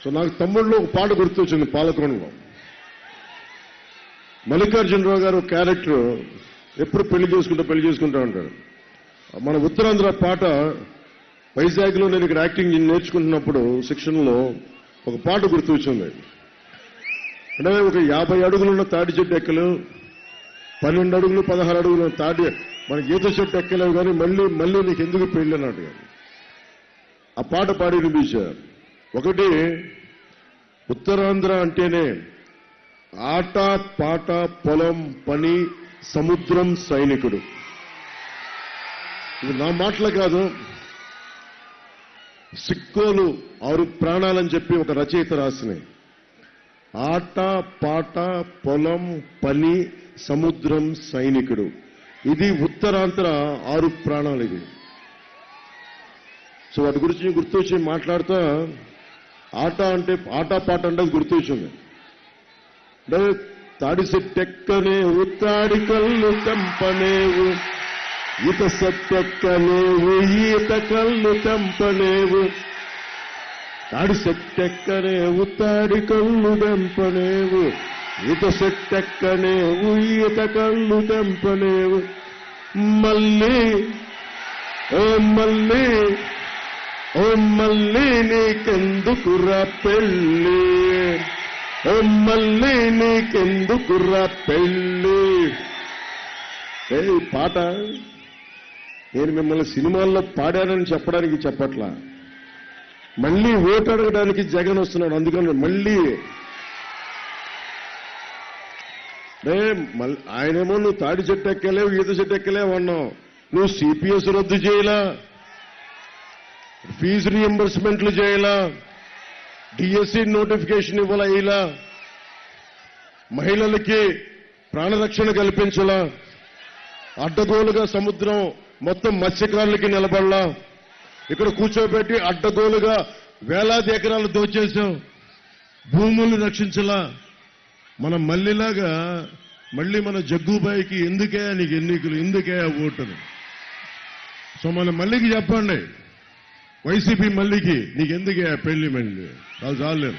So నాకు తమ్ముళ్ళు ఒక పాట గుర్తొచ్చింది. పాలకొండలో మల్లికార్జునరావు గారు క్యారెక్టర్ ఎప్పుడు పెళ్లి చేసుకుంటా ఉంటాడు. మన ఉత్తరాంధ్ర పాట వైజాగ్లో నేను ఇక్కడ యాక్టింగ్ నేర్చుకుంటున్నప్పుడు శిక్షణలో ఒక పాట గుర్తొచ్చింది. అంటే ఒక 50 అడుగులున్న తాటి చెట్టు ఎక్కలు, 12 అడుగులు 16 అడుగులు తాటి మన ఈత చెట్టు ఎక్కలేవు కానీ మళ్ళీ నీకు ఎందుకు పెళ్ళి అన్నట్టు ఆ పాట పాడి వినిపించారు. ఒకటి ఉత్తరాంధ్ర అంటేనే ఆట పాట పొలం పని సముద్రం సైనికుడు. ఇది నా మాటలు కాదు, సిక్కోలు 6 ప్రాణాలని చెప్పి ఒక రచయిత రాసినాయి. ఆట పాట పొలం పని సముద్రం సైనికుడు, ఇది ఉత్తరాంధ్ర 6 ప్రాణాలు. ఇది సో వాటి గురించి గుర్తొచ్చి మాట్లాడుతా ఆట పాట అంటే గుర్తొచ్చింది. అంటే తాడి సెట్టెక్కనేవు తాడి కళ్ళు తెంపనేవు, ఈత సెట్టెక్కనేవు ఈత కళ్ళు తెంపనేవు, తాడి సెట్టెక్కనేవు తాడి కళ్ళు తెంపనేవు, ఈత సెట్టెక్కనేవు ఈత కళ్ళు తెంపనేవు, మళ్ళీ ఓ మళ్ళీ ఓ మళ్ళీ నీకెందుకురా పెళ్ళి, ఓ మళ్ళీ నీకెందుకురా పెళ్ళి. ఏ పాట నేను మిమ్మల్ని సినిమాల్లో పాడానని చెప్పడానికి చెప్పట్లా, మళ్ళీ ఓటు అడగడానికి జగన్ వస్తున్నాడు. అందుకని మళ్ళీ ఆయనేమో నువ్వు తాడి చెట్టు ఎక్కలేవు ఈత చెట్టు ఎక్కలేవు అన్నావు, నువ్వు సిపిఎస్ రద్దు చేయలా, ఫీజు రీఎంబర్స్మెంట్లు చేయలా, డిఎస్సి నోటిఫికేషన్ ఇవ్వాలా, ఇలా మహిళలకి ప్రాణరక్షణ కల్పించలా, అడ్డగోలుగా సముద్రం మొత్తం మత్స్యకారులకి నిలబడలా, ఇక్కడ కూర్చోబెట్టి అడ్డగోలుగా వేలాది ఎకరాలు దోచేశాం, భూములు రక్షించలా. మనం మళ్ళీలాగా మళ్ళీ మన జగ్గుబాయికి ఎందుకే నీకు ఎన్నికలు, ఎందుకే ఓటును. సో మన మళ్ళీకి చెప్పండి, వైసీపీ మళ్ళీకి నీకు ఎందుకే పెళ్లి మళ్ళీ చాలు చాలు.